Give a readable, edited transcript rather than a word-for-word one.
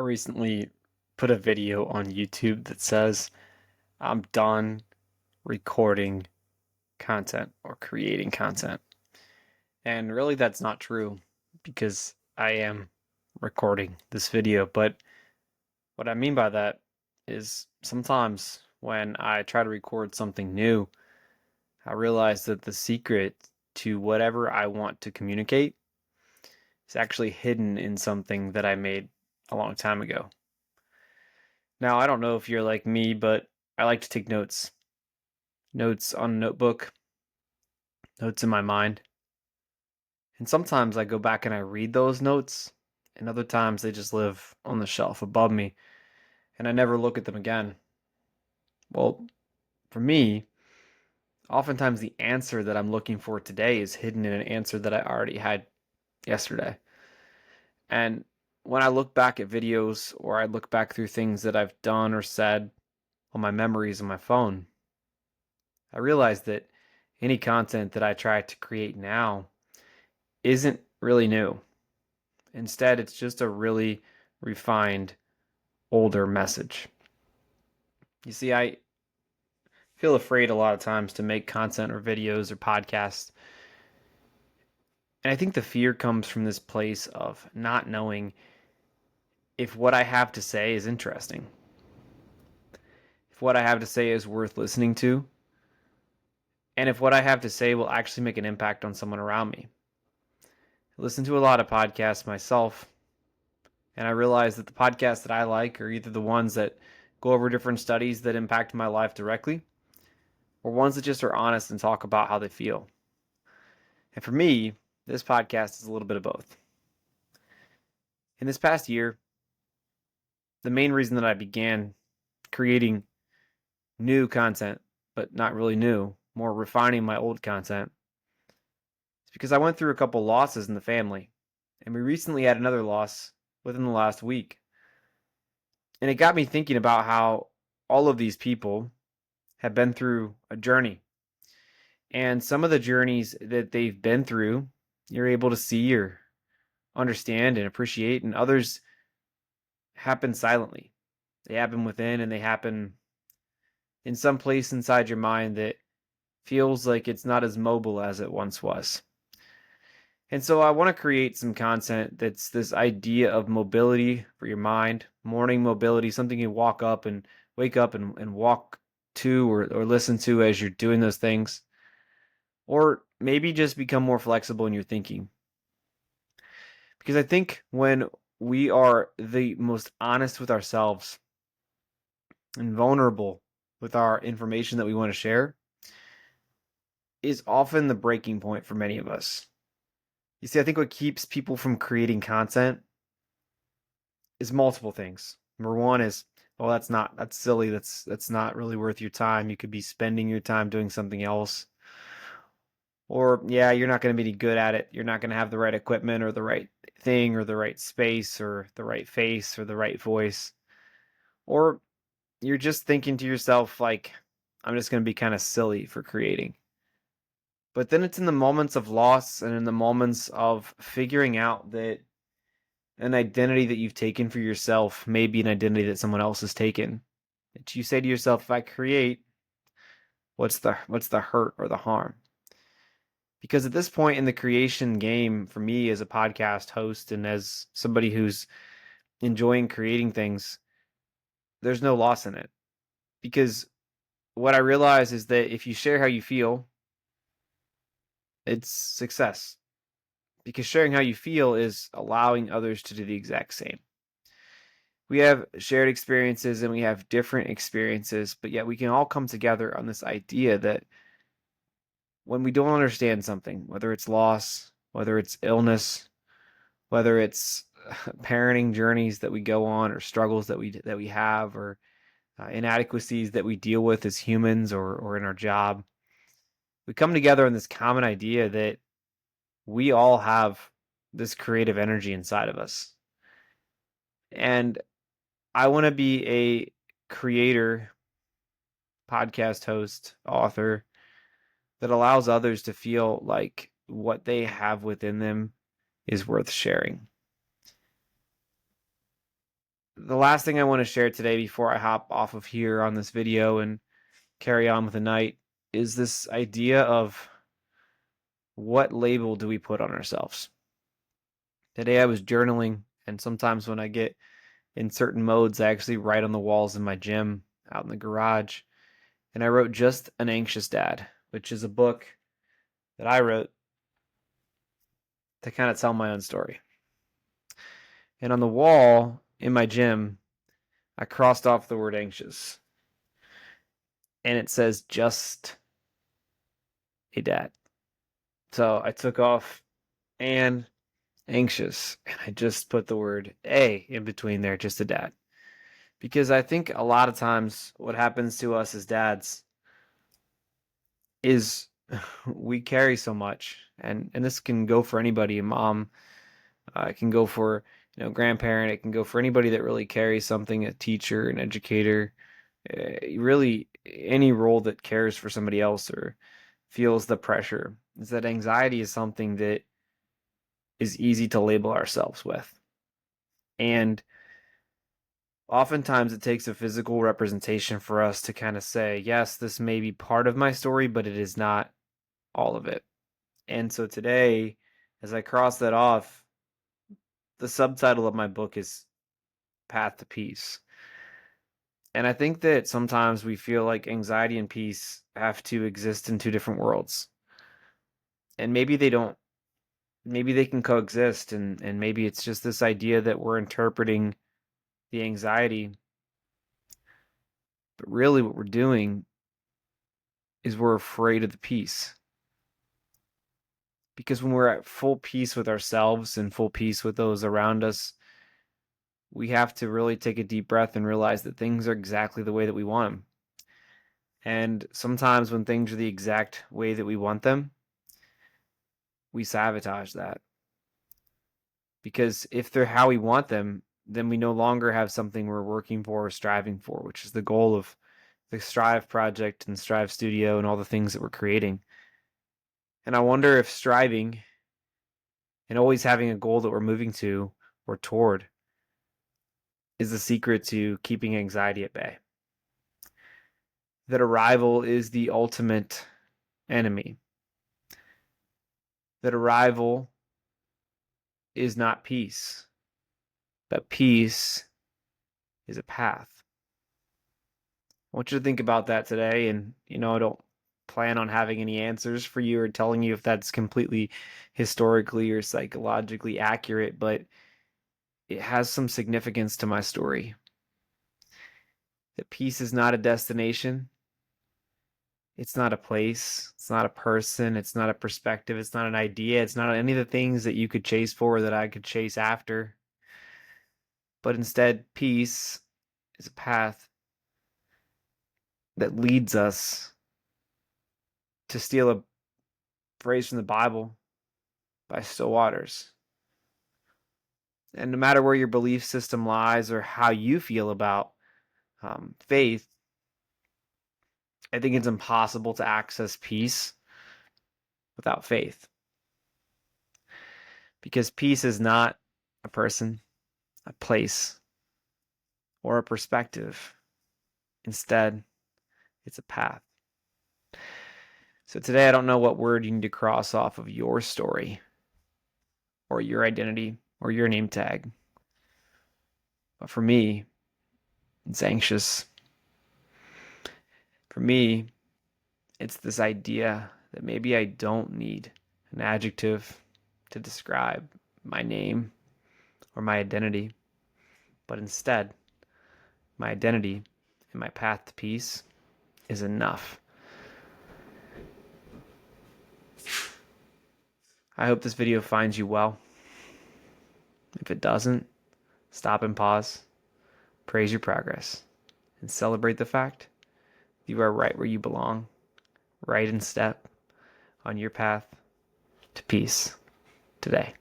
I recently put a video on YouTube that says I'm done recording content or creating content. And really, that's not true because I am recording this video. But what I mean by that is sometimes when I try to record something new, I realize that the secret to whatever I want to communicate is actually hidden in something that I made a long time ago. Now, I don't know if you're like me, but I like to take notes. Notes on a notebook, notes in my mind. And sometimes I go back and I read those notes, and other times they just live on the shelf above me, and I never look at them again. Well, for me, oftentimes the answer that I'm looking for today is hidden in an answer that I already had yesterday. And when I look back at videos or I look back through things that I've done or said on my memories on my phone, I realize that any content that I try to create now isn't really new. Instead, it's just a really refined, older message. You see, I feel afraid a lot of times to make content or videos or podcasts. And I think the fear comes from this place of not knowing if what I have to say is interesting, if what I have to say is worth listening to, and if what I have to say will actually make an impact on someone around me. I listen to a lot of podcasts myself, and I realize that the podcasts that I like are either the ones that go over different studies that impact my life directly, or ones that just are honest and talk about how they feel. And for me, this podcast is a little bit of both. In this past year, the main reason that I began creating new content, but not really new, more refining my old content, is because I went through a couple losses in the family. And we recently had another loss within the last week. And it got me thinking about how all of these people have been through a journey. And some of the journeys that they've been through, you're able to see or understand and appreciate, and others happen silently. They happen within and they happen in some place inside your mind that feels like it's not as mobile as it once was. And so I want to create some content that's this idea of mobility for your mind, morning mobility, something you walk up and wake up and walk to or listen to as you're doing those things. Or maybe just become more flexible in your thinking. Because I think when we are the most honest with ourselves and vulnerable with our information that we want to share, is often the breaking point for many of us. You see, I think what keeps people from creating content is multiple things. Number one is, well, that's silly. That's not really worth your time. You could be spending your time doing something else. Or, yeah, you're not going to be any good at it. You're not going to have the right equipment or the right thing or the right space or the right face or the right voice. Or you're just thinking to yourself, like, I'm just going to be kind of silly for creating. But then it's in the moments of loss and in the moments of figuring out that an identity that you've taken for yourself may be an identity that someone else has taken. That you say to yourself, if I create, what's the hurt or the harm? Because at this point in the creation game, for me as a podcast host and as somebody who's enjoying creating things, there's no loss in it. Because what I realize is that if you share how you feel, it's success. Because sharing how you feel is allowing others to do the exact same. We have shared experiences and we have different experiences, but yet we can all come together on this idea that when we don't understand something, whether it's loss, whether it's illness, whether it's parenting journeys that we go on or struggles that we have or inadequacies that we deal with as humans or in our job, we come together on this common idea that we all have this creative energy inside of us. And I want to be a creator, podcast host, author that allows others to feel like what they have within them is worth sharing. the last thing I want to share today before I hop off of here on this video and carry on with the night is this idea of what label do we put on ourselves? Today I was journaling, and sometimes when I get in certain modes, I actually write on the walls in my gym out in the garage. And I wrote Just an Anxious Dad, which is a book that I wrote to kind of tell my own story. And on the wall in my gym, I crossed off the word anxious. And it says just a dad. So I took off and anxious, and I just put the word a in between there, just a dad. Because I think a lot of times what happens to us as dads is we carry so much, and this can go for anybody, a mom, it can go for grandparent, it can go for anybody that really carries something, a teacher, an educator, really any role that cares for somebody else or feels the pressure. Is that anxiety is something that is easy to label ourselves with. And oftentimes it takes a physical representation for us to kind of say, yes, this may be part of my story, but it is not all of it. And so today, as I cross that off, the subtitle of my book is Path to Peace. And I think that sometimes we feel like anxiety and peace have to exist in two different worlds. And maybe they don't. Maybe they can coexist, and maybe it's just this idea that we're interpreting the anxiety. But really what we're doing is we're afraid of the peace. Because when we're at full peace with ourselves and full peace with those around us, we have to really take a deep breath and realize that things are exactly the way that we want them. And sometimes when things are the exact way that we want them, we sabotage that. Because if they're how we want them, then we no longer have something we're working for or striving for, which is the goal of the Strive project and Strive Studio and all the things that we're creating. And I wonder if striving and always having a goal that we're moving to or toward is the secret to keeping anxiety at bay. That arrival is the ultimate enemy. That arrival is not peace, but peace is a path. I want you to think about that today, and I don't plan on having any answers for you or telling you if that's completely historically or psychologically accurate, but it has some significance to my story. That peace is not a destination. It's not a place. It's not a person. It's not a perspective. It's not an idea. It's not any of the things that you could chase for or that I could chase after. But instead, peace is a path that leads us, to steal a phrase from the Bible, by still waters. And no matter where your belief system lies or how you feel about faith, I think it's impossible to access peace without faith. Because peace is not a person, a place, or a perspective. Instead, it's a path. So today, I don't know what word you need to cross off of your story or your identity or your name tag. But for me, it's anxious. For me, it's this idea that maybe I don't need an adjective to describe my name or my identity, but instead, my identity and my path to peace is enough. I hope this video finds you well. If it doesn't, stop and pause, praise your progress, and celebrate the fact that you are right where you belong, right in step on your path to peace today.